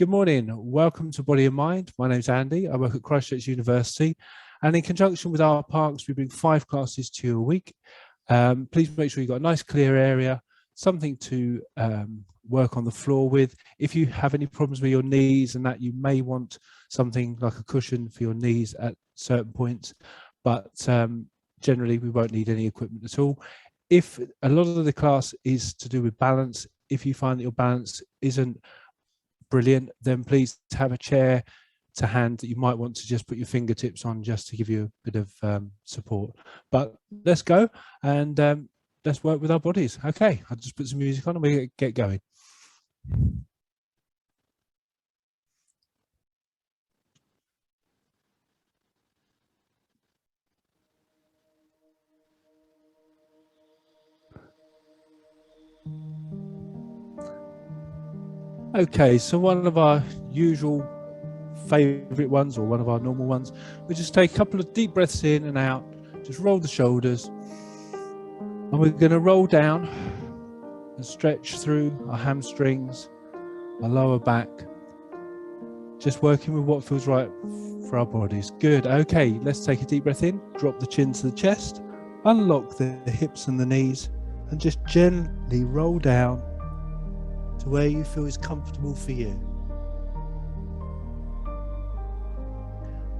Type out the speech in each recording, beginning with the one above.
Good morning. Welcome to Body and Mind. My name's Andy. I work at Christ Church University, and in conjunction with our parks, we bring 5 classes to you a week. Please make sure you've got a nice clear area, something to work on the floor with. If you have any problems with your knees and that, you may want something like a cushion for your knees at certain points, but generally we won't need any equipment at all. If a lot of the class is to do with balance, if you find that your balance isn't brilliant, then please have a chair to hand that you might want to just put your fingertips on just to give you a bit of support. But let's go and let's work with our bodies. Okay, I'll just put some music on and we get going. Okay, so one of our usual favorite ones, or one of our normal ones, we just take a couple of deep breaths in and out, just roll the shoulders, and we're going to roll down and stretch through our hamstrings, our lower back, just working with what feels right for our bodies. Good. Okay, let's take a deep breath in, drop the chin to the chest, unlock the hips and the knees, and just gently roll down to where you feel is comfortable for you.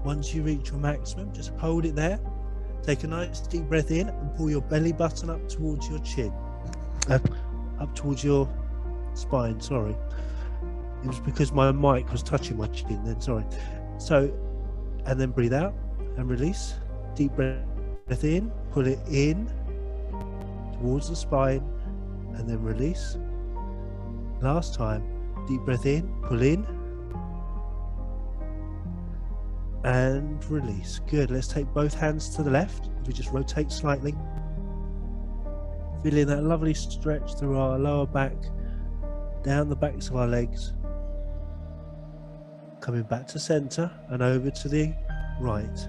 Once you reach your maximum, just hold it there. Take a nice deep breath in and pull your belly button up towards your chin, up towards your spine, sorry. It was because my mic was touching my chin then, sorry. So, and then breathe out and release. Deep breath in, pull it in towards the spine, and then release. Last time, deep breath in, pull in, and release. Good. Let's take both hands to the left. We just rotate slightly. Feeling that lovely stretch through our lower back, down the backs of our legs. Coming back to center and over to the right.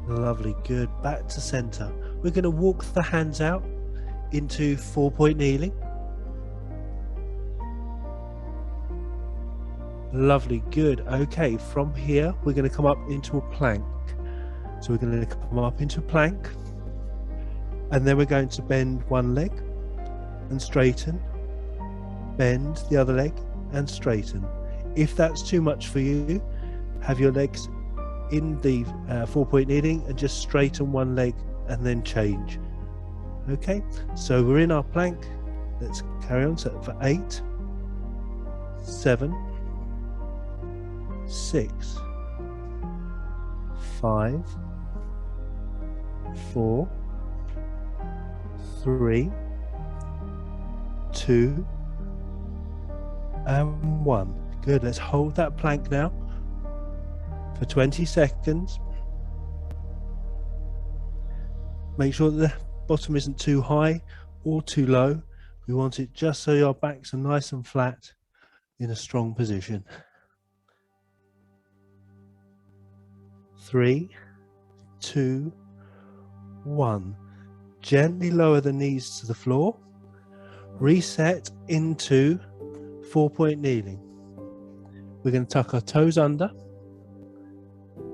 Lovely. Good. Back to center. We're going to walk the hands out into 4-point kneeling. Lovely. Good. Okay, from here we're going to come up into a plank. So we're going to come up into a plank, and then we're going to bend one leg and straighten, bend the other leg and straighten. If that's too much for you, have your legs in the 4-point kneeling and just straighten one leg and then change. Okay, so we're in our plank. Let's carry on. So for 8, 7, 6, 5, 4, 3, 2, and 1. Good. Let's hold that plank now for 20 seconds. Make sure that the bottom isn't too high or too low. We want it just so your backs are nice and flat in a strong position. 3, 2, 1. Gently lower the knees to the floor. Reset into 4-point kneeling. We're going to tuck our toes under.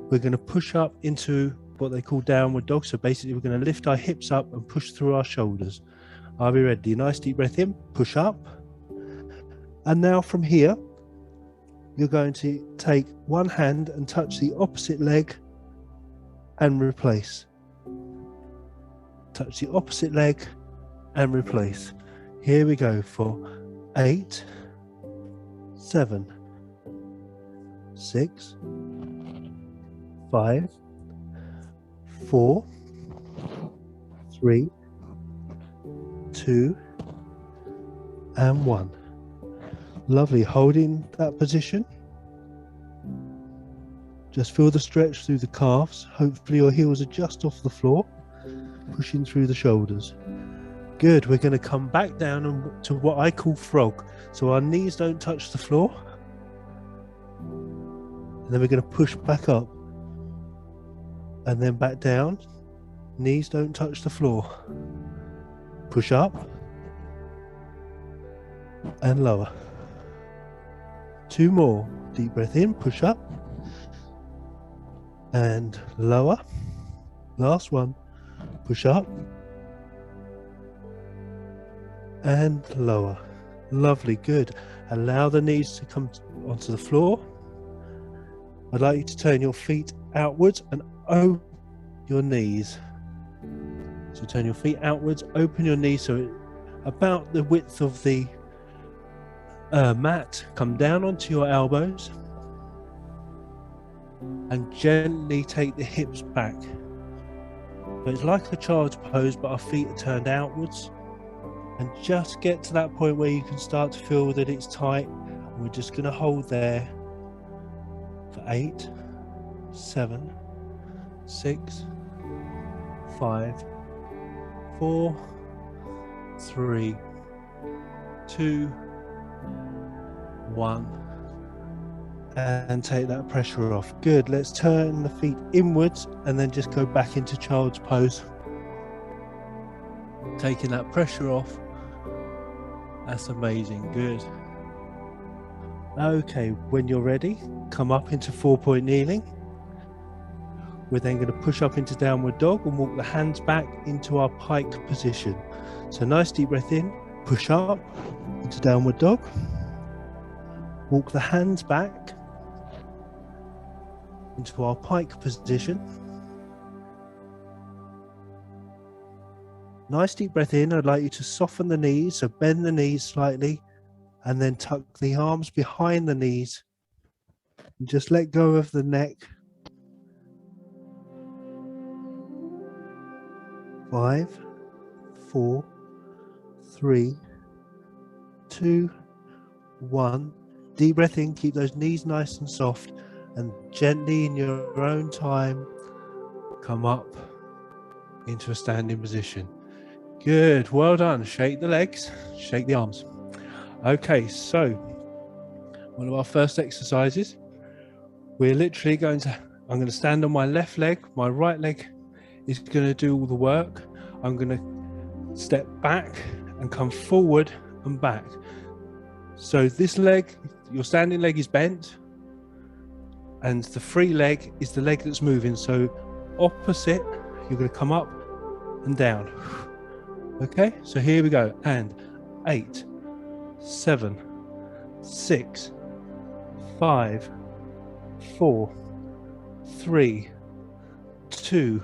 We're going to push up into what they call downward dog. So basically we're going to lift our hips up and push through our shoulders. Are we ready? Nice deep breath in, push up. And now from here, you're going to take one hand and touch the opposite leg and replace. Touch the opposite leg and replace. Here we go for 8, 7, 6, 5, 4, 3, 2, and 1. Lovely. Holding that position. Just feel the stretch through the calves. Hopefully your heels are just off the floor, pushing through the shoulders. Good. We're going to come back down to what I call frog. So our knees don't touch the floor. And then we're going to push back up. And then back down. Knees don't touch the floor. Push up. and lower. 2 more. Deep breath in, push up and lower. Last one. Push up and lower. Lovely, good. Allow the knees to come onto the floor. I'd like you to turn your feet outwards and open your knees. So turn your feet outwards, open your knees so about the width of the mat. Come down onto your elbows and gently take the hips back. So it's like a child's pose, but our feet are turned outwards. And just get to that point where you can start to feel that it's tight. And we're just going to hold there for 8, 7, 6, 5, 4, 3, 2, 1. And take that pressure off. Good. Let's turn the feet inwards and then just go back into child's pose. Taking that pressure off. That's amazing. Good. Okay, when you're ready, come up into 4-point kneeling. We're then going to push up into downward dog and walk the hands back into our pike position. So nice deep breath in, push up into downward dog. Walk the hands back into our pike position. Nice deep breath in. I'd like you to soften the knees, so bend the knees slightly and then tuck the arms behind the knees and just let go of the neck. 5, 4, 3, 2, 1. Deep breath in, keep those knees nice and soft, and gently in your own time come up into a standing position. Good, well done. Shake the legs, shake the arms. Okay, so one of our first exercises, we're literally I'm going to stand on my left leg, my right leg is going to do all the work. I'm going to step back and come forward and back. So this leg, your standing leg is bent, and the free leg is the leg that's moving. So opposite, you're going to come up and down. Okay, so here we go. And 8, 7, 6, 5, 4, 3, 2,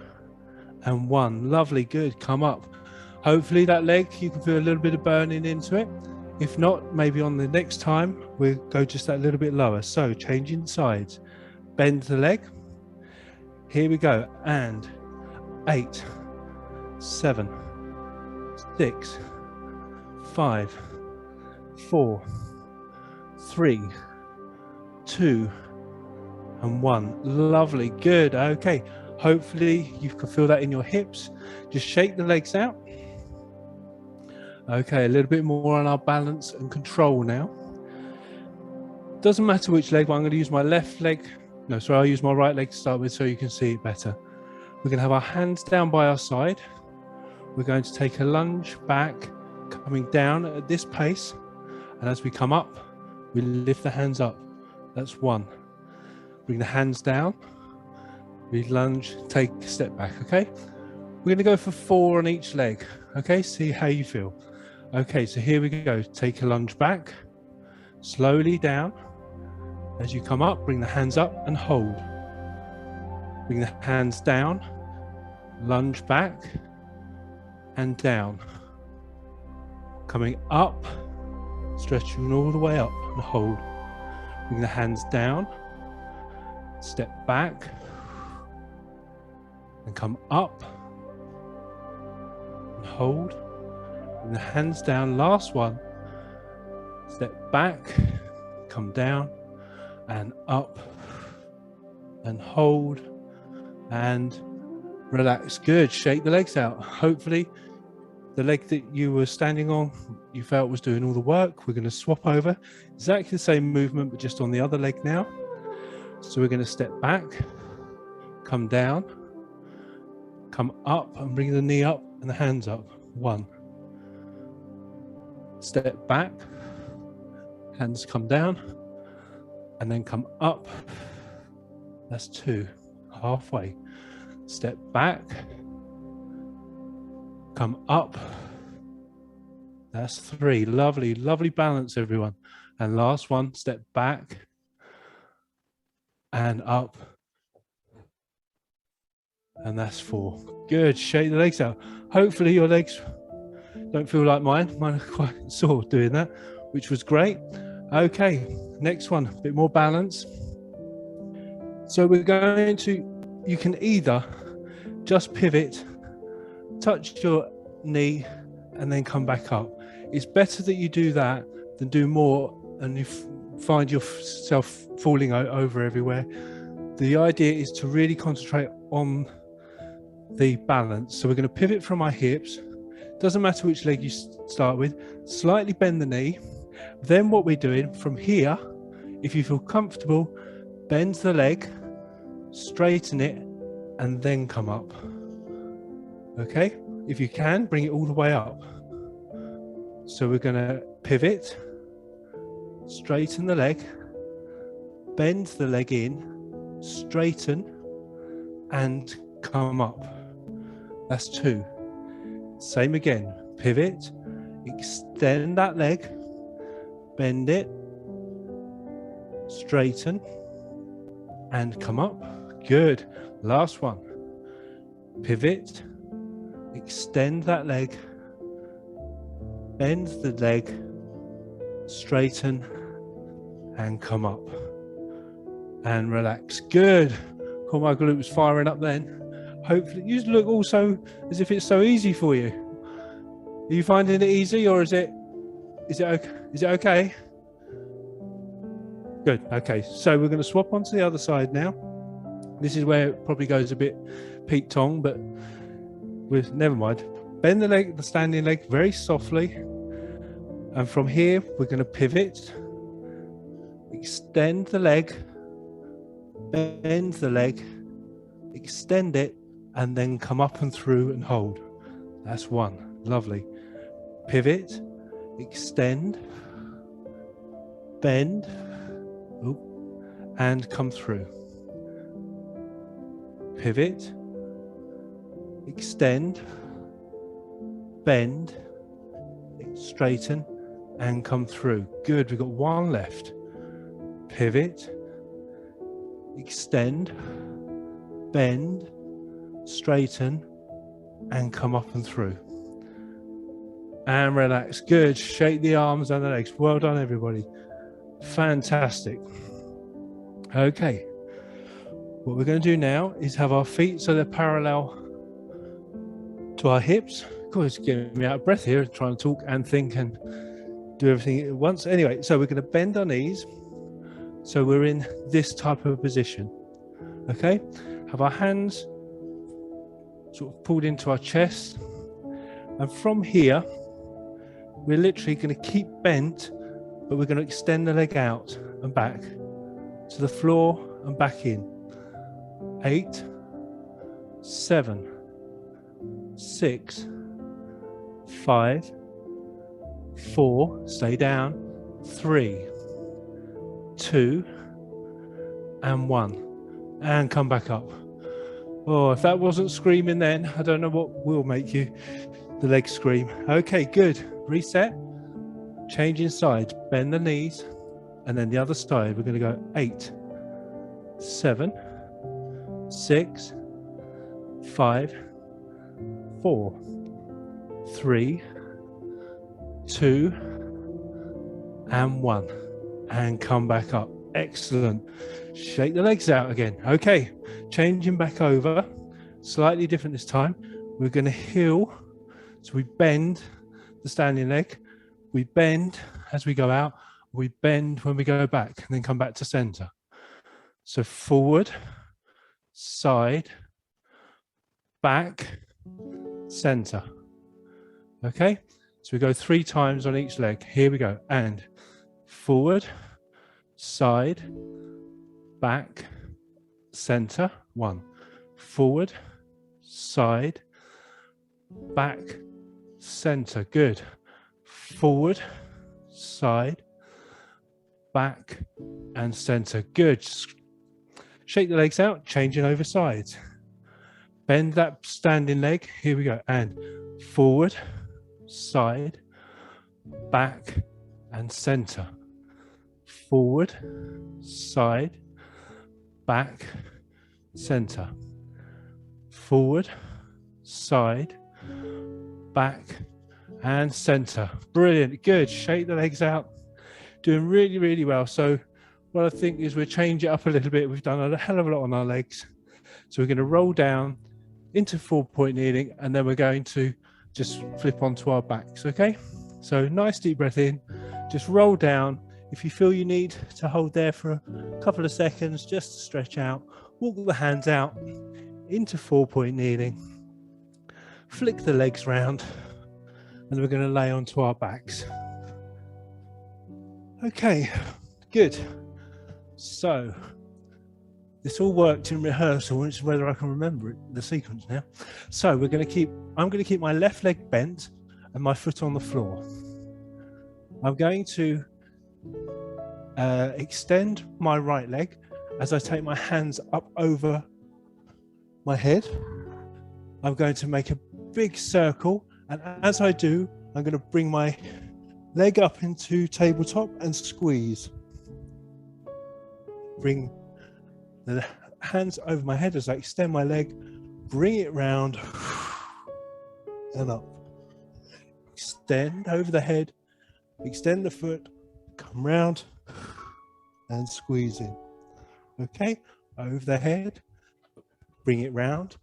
and 1. Lovely, good. Come up. Hopefully that leg, you can feel a little bit of burning into it. If not, maybe on the next time, we'll go just that little bit lower. So changing sides. Bend the leg. Here we go. And 8, 7, 6, 5, 4, 3, 2, and 1. Lovely, good. Okay, hopefully you can feel that in your hips. Just shake the legs out. Okay, a little bit more on our balance and control now. Doesn't matter which leg, but I'm going to use my left leg. No, sorry, I'll use my right leg to start with so you can see it better. We're going to have our hands down by our side. We're going to take a lunge back, coming down at this pace. And as we come up, we lift the hands up. That's 1. Bring the hands down. We lunge, take a step back, okay? We're going to go for 4 on each leg, okay? See how you feel. Okay, so here we go. Take a lunge back, slowly down. As you come up, bring the hands up and hold. Bring the hands down, lunge back and down. Coming up, stretching all the way up and hold. Bring the hands down, step back and come up and hold. Bring the hands down, last one. Step back, come down and up and hold and relax. Good. Shake the legs out. Hopefully the leg that you were standing on, you felt was doing all the work. We're going to swap over. Exactly the same movement, but just on the other leg now. So we're going to step back, come down, come up and bring the knee up and the hands up. 1. Step back, Hands come down and then come up. That's 2. Halfway. Step back. Come up. That's 3. Lovely, lovely balance, everyone. And last one, step back and up. And that's 4. Good. Shake the legs out. Hopefully your legs don't feel like mine. Mine are quite sore doing that, which was great. Okay, next one, a bit more balance. So we're going to, you can either just pivot, touch your knee, and then come back up. It's better that you do that than do more and you find yourself falling over everywhere. The idea is to really concentrate on the balance. So we're going to pivot from our hips. Doesn't matter which leg you start with. Slightly bend the knee. Then what we're doing from here, if you feel comfortable, bend the leg, straighten it, and then come up. Okay? If you can, bring it all the way up. So we're going to pivot, straighten the leg, bend the leg in, straighten, and come up. That's 2. Same again. Pivot, extend that leg, bend it, straighten, and come up. Good. Last one. Pivot, extend that leg, bend the leg, straighten, and come up. And relax. Good. Cool, my glute was firing up then. Hopefully, you look also as if it's so easy for you. Are you finding it easy, or is it okay? Is it okay? Good. Okay. So we're going to swap onto the other side now. This is where it probably goes a bit Pete Tong, but never mind. Bend the leg, the standing leg, very softly, and from here we're going to pivot, extend the leg, bend the leg, extend it, and then come up and through and hold. That's 1. Lovely. Pivot, extend, bend, and come through. Pivot, extend, bend, straighten, and come through. Good. We've got 1 left. Pivot, extend, bend, straighten, and come up and through. And relax. Good. Shake the arms and the legs. Well done, everybody. Fantastic. Okay. What we're going to do now is have our feet so they're parallel to our hips. Of course, it's getting me out of breath here, trying to talk and think and do everything at once. Anyway, so we're going to bend our knees. So we're in this type of position. Okay. Have our hands sort of pulled into our chest. And from here, we're literally going to keep bent, but we're going to extend the leg out and back to the floor and back in. 8, 7, 6, 5, 4, stay down, 3, 2, and 1. And come back up. Oh, if that wasn't screaming then, I don't know what will make you the legs scream. Okay, good. Reset. Changing sides. Bend the knees. And then the other side, we're going to go 8, 7, 6, 5, 4, 3, 2, and 1. And come back up. Excellent. Shake the legs out again. Okay, changing back over. Slightly different this time. We're going to heel. So we bend the standing leg. We bend as we go out. We bend when we go back and then come back to center. So forward, side, back, center. Okay, so we go 3 times on each leg. Here we go. And forward, side, back, center. 1. Forward, side, back, center. Good. Forward, side, back, and center. Good. Shake the legs out, changing over sides. Bend that standing leg. Here we go. And forward, side, back, and center. Forward, side, back, center. Forward, side, back, and center. Brilliant. Good. Shake the legs out. Doing really, really well. So what I think is we'll change it up a little bit. We've done a hell of a lot on our legs. So we're going to roll down into 4-point kneeling, and then we're going to just flip onto our backs. Okay. So nice deep breath in, just roll down. If you feel you need to hold there for a couple of seconds, just to stretch out, walk the hands out into 4-point kneeling, flick the legs round, and we're going to lay onto our backs. Okay, good. So this all worked in rehearsal. It's whether I can remember it, the sequence now. So I'm going to keep my left leg bent and my foot on the floor. I'm going to extend my right leg as I take my hands up over my head. I'm going to make a big circle, and as I do, I'm going to bring my leg up into tabletop and squeeze. Bring the hands over my head as I extend my leg, bring it round and up. Extend over the head, extend the foot, come round and squeeze in. Okay, over the head, bring it round,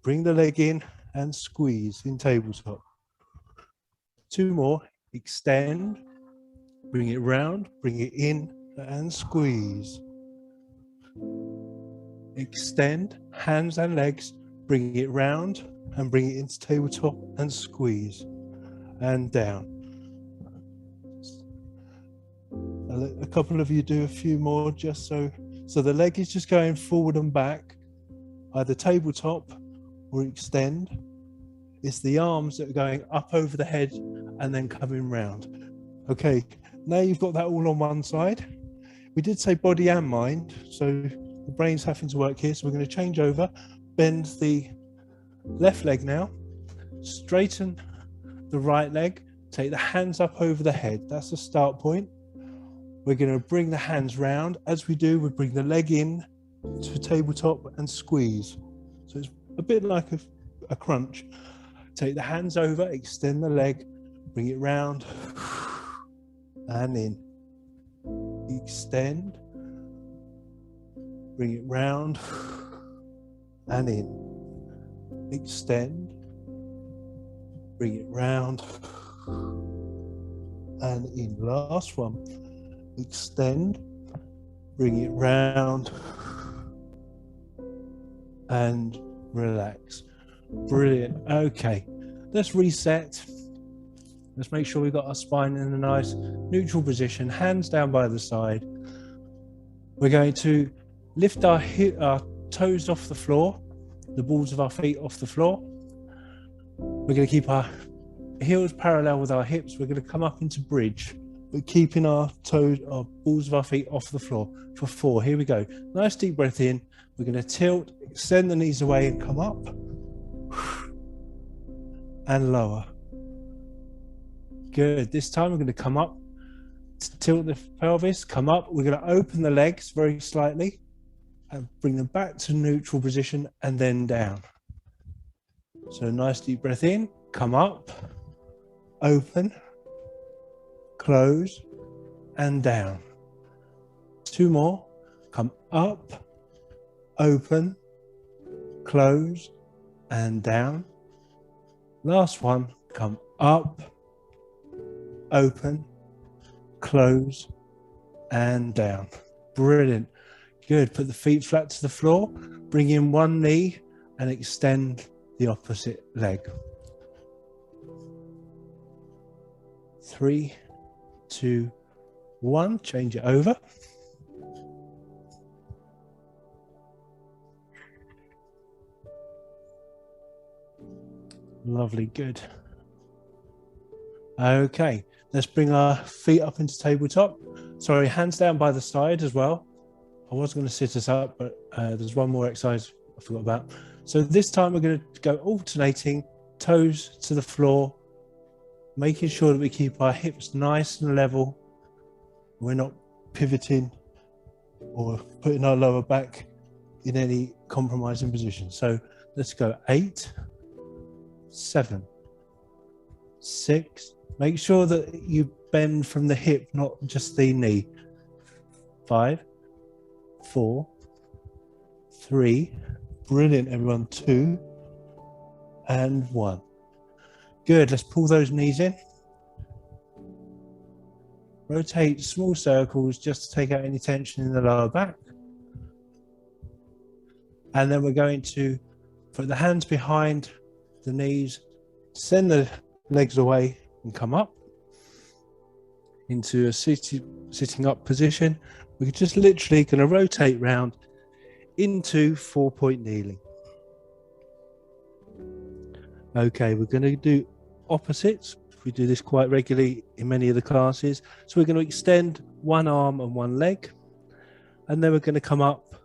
bring the leg in and squeeze in tabletop. 2 more, extend, bring it round, bring it in and squeeze. Extend, hands and legs, bring it round and bring it into tabletop and squeeze and down. I'll let a couple of you do a few more just so the leg is just going forward and back, either tabletop or extend. It's the arms that are going up over the head and then coming round. Okay, now you've got that all on one side. We did say body and mind, so the brain's having to work here. So we're going to change over, bend the left leg now, straighten the right leg, take the hands up over the head. That's the start point. We're going to bring the hands round. As we do, we bring the leg in to tabletop and squeeze. So it's a bit like a crunch. Take the hands over, extend the leg, bring it round and in. Extend, bring it round and in. Extend, bring it round and in. Last one. Extend, bring it round and relax. Brilliant. Okay, let's reset. Let's make sure we've got our spine in a nice neutral position, hands down by the side. We're going to lift our toes off the floor, the balls of our feet off the floor. We're going to keep our heels parallel with our hips. We're going to come up into bridge, but keeping our balls of our feet off the floor for 4. Here we go. Nice deep breath in. We're going to tilt, extend the knees away and come up and lower. Good. This time we're going to come up, tilt the pelvis, come up. We're going to open the legs very slightly and bring them back to neutral position and then down. So nice deep breath in, come up, open, close and down. 2 more. Come up, open, close and down. Last one. Come up, open, close and down. Brilliant. Good. Put the feet flat to the floor. Bring in one knee and extend the opposite leg. 3, 2, 1. Change it over. Lovely. Good. Okay, let's bring our feet up into tabletop. Sorry, hands down by the side as well. I was going to sit us up, but there's one more exercise I forgot about. So this time we're going to go alternating, toes to the floor, making sure that we keep our hips nice and level. We're not pivoting or putting our lower back in any compromising position. So let's go 8, 7, 6. Make sure that you bend from the hip, not just the knee. 5, 4, 3. Brilliant, everyone. 2 and 1. Good. Let's pull those knees in. Rotate small circles just to take out any tension in the lower back. And then we're going to put the hands behind the knees, send the legs away and come up into a sitting up position. We're just literally going to rotate round into 4-point kneeling. Okay, we're going to do opposites. We do this quite regularly in many of the classes. So we're going to extend one arm and one leg, and then we're going to come up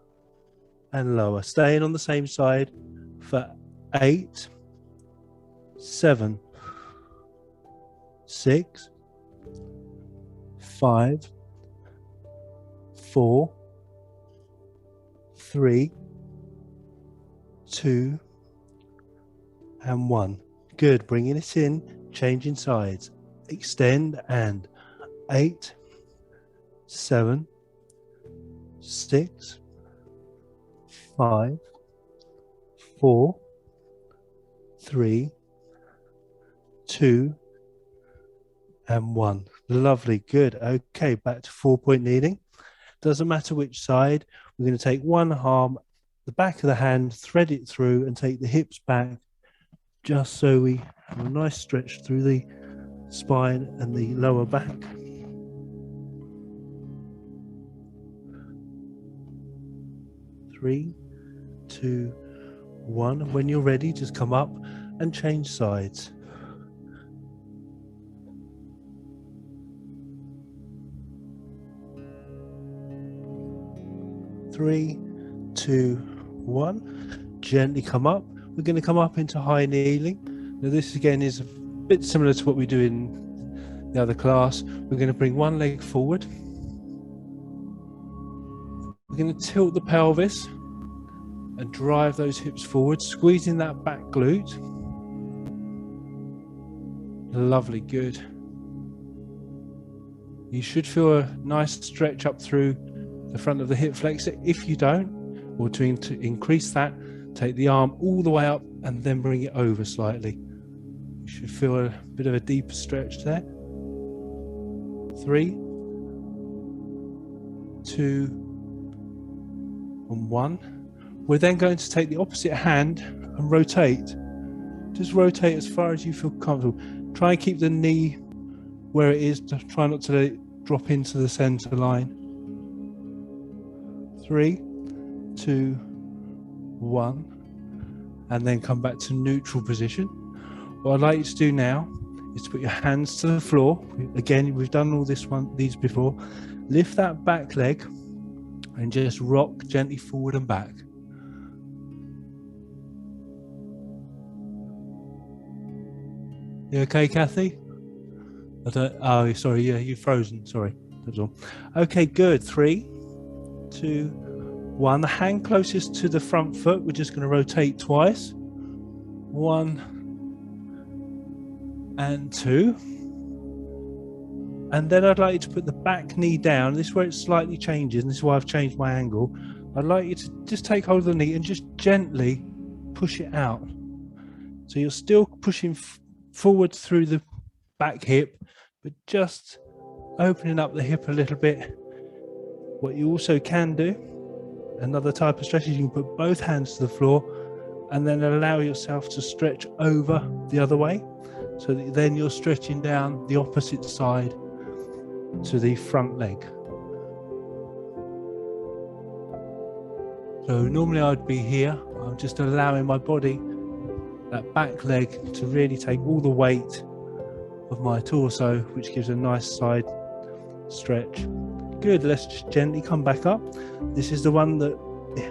and lower, staying on the same side for 8, 7, 6, 5, 4, 3, 2, and 1. Good. Bringing it in, changing sides. Extend and 8, 7, 6, 5, 4, 3, 2, and 1. Lovely. Good. Okay, back to 4-point kneeling. Doesn't matter which side. We're going to take one arm, the back of the hand, thread it through and take the hips back, just so we have a nice stretch through the spine and the lower back. Three, 2, 1. When you're ready, just come up and change sides. Three, 2, 1. Gently come up. We're going to come up into high kneeling. Now this again is a bit similar to what we do in the other class. We're going to bring one leg forward. We're going to tilt the pelvis and drive those hips forward, squeezing that back glute. Lovely, good. You should feel a nice stretch up through the front of the hip flexor. If you don't, or to increase that, take the arm all the way up and then bring it over slightly. You should feel a bit of a deeper stretch there. 3, 2, and 1. We're then going to take the opposite hand and rotate. Just rotate as far as you feel comfortable. Try and keep the knee where it is. Try not to let it drop into the center line. 3, 2, 1, and then come back to neutral position. What I'd like you to do now is to put your hands to the floor. Again, we've done all these before. Lift that back leg and just rock gently forward and back. You okay, Kathy? Oh, sorry, yeah, you've frozen. Sorry, that's all. Okay, good. 3, 2, 1. The hand closest to the front foot, we're just going to rotate twice. 1 and 2. And then I'd like you to put the back knee down. This is where it slightly changes, and this is why I've changed my angle. I'd like you to just take hold of the knee and just gently push it out. So you're still pushing forward through the back hip, but just opening up the hip a little bit. What you also can do, another type of stretch, is you can put both hands to the floor and then allow yourself to stretch over the other way, so that then you're stretching down the opposite side to the front leg. So normally I'd be here. I'm just allowing my body, that back leg, to really take all the weight of my torso, which gives a nice side stretch. Good, let's just gently come back up. This is the one that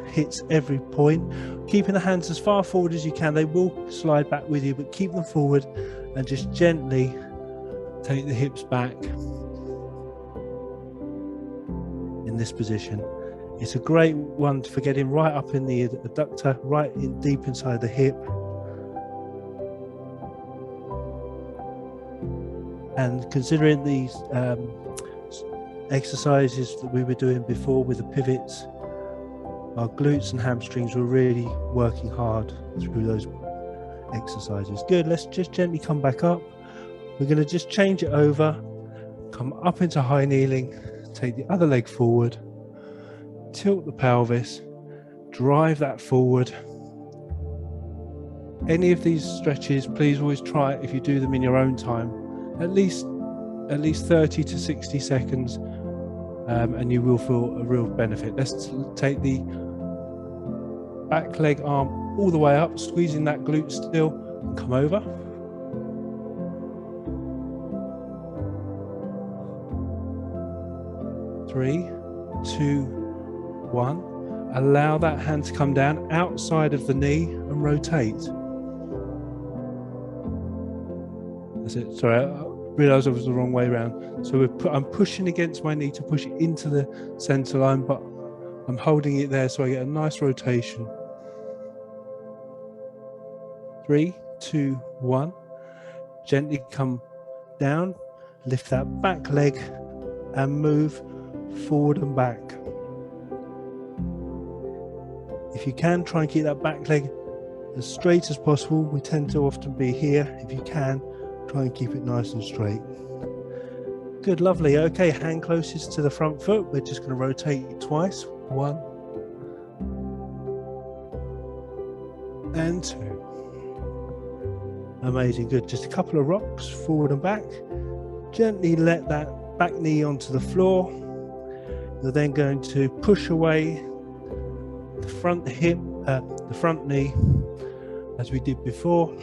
hits every point. Keeping the hands as far forward as you can. They will slide back with you, but keep them forward and just gently take the hips back in this position. It's a great one for getting right up in the adductor, right in deep inside the hip. And considering these exercises that we were doing before with the pivots, our glutes and hamstrings were really working hard through those exercises. Good, let's just gently come back up. We're going to just change it over, come up into high kneeling, take the other leg forward, tilt the pelvis, drive that forward. Any of these stretches, please always try it if you do them in your own time, at least 30 to 60 seconds, and you will feel a real benefit. Let's take the back leg arm all the way up, squeezing that glute still, and come over. Three, two, one. Allow that hand to come down outside of the knee and rotate. That's it. Sorry, I realised I was the wrong way around. So I'm pushing against my knee to push it into the centre line, but I'm holding it there so I get a nice rotation. 3, 2, 1. Gently come down, lift that back leg and move forward and back. If you can, try and keep that back leg as straight as possible. We tend to often be here. If you can, try and keep it nice and straight. Good, lovely. Okay, hand closest to the front foot. We're just going to rotate twice. 1 and 2. Amazing, good. Just a couple of rocks forward and back. Gently let that back knee onto the floor. You're then going to push away the front hip, the front knee, as we did before.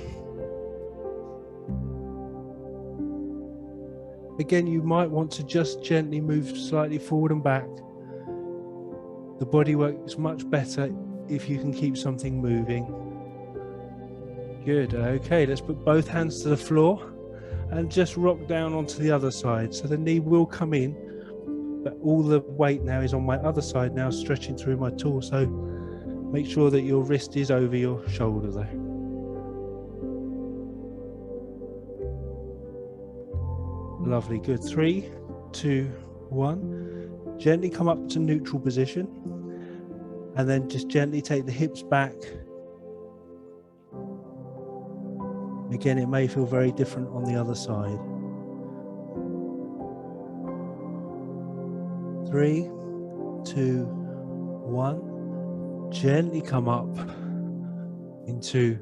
Again, you might want to just gently move slightly forward and back. The body works much better if you can keep something moving. Good, okay, let's put both hands to the floor and just rock down onto the other side. So the knee will come in, but all the weight now is on my other side now, stretching through my torso. Make sure that your wrist is over your shoulder though. Lovely, good. 3, 2, 1. Gently come up to neutral position and then just gently take the hips back. Again, it may feel very different on the other side. 3, 2, 1. Gently come up into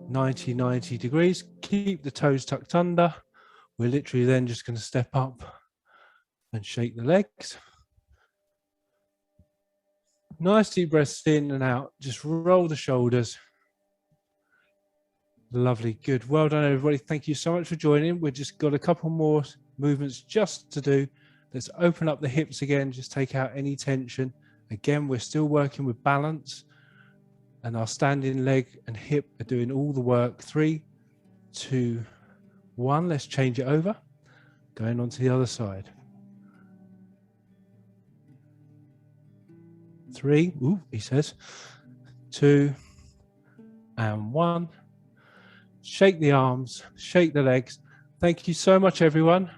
90 degrees. Keep the toes tucked under. We're literally then just going to step up and shake the legs. Nice deep breaths in and out. Just roll the shoulders. Lovely, good. Well done, everybody. Thank you so much for joining. We've just got a couple more movements just to do. Let's open up the hips again. Just take out any tension. Again, we're still working with balance, and our standing leg and hip are doing all the work. 3, 2, 1. Let's change it over. Going on to the other side. 3, ooh, he says. 2 and 1. Shake the arms, shake the legs. Thank you so much, everyone.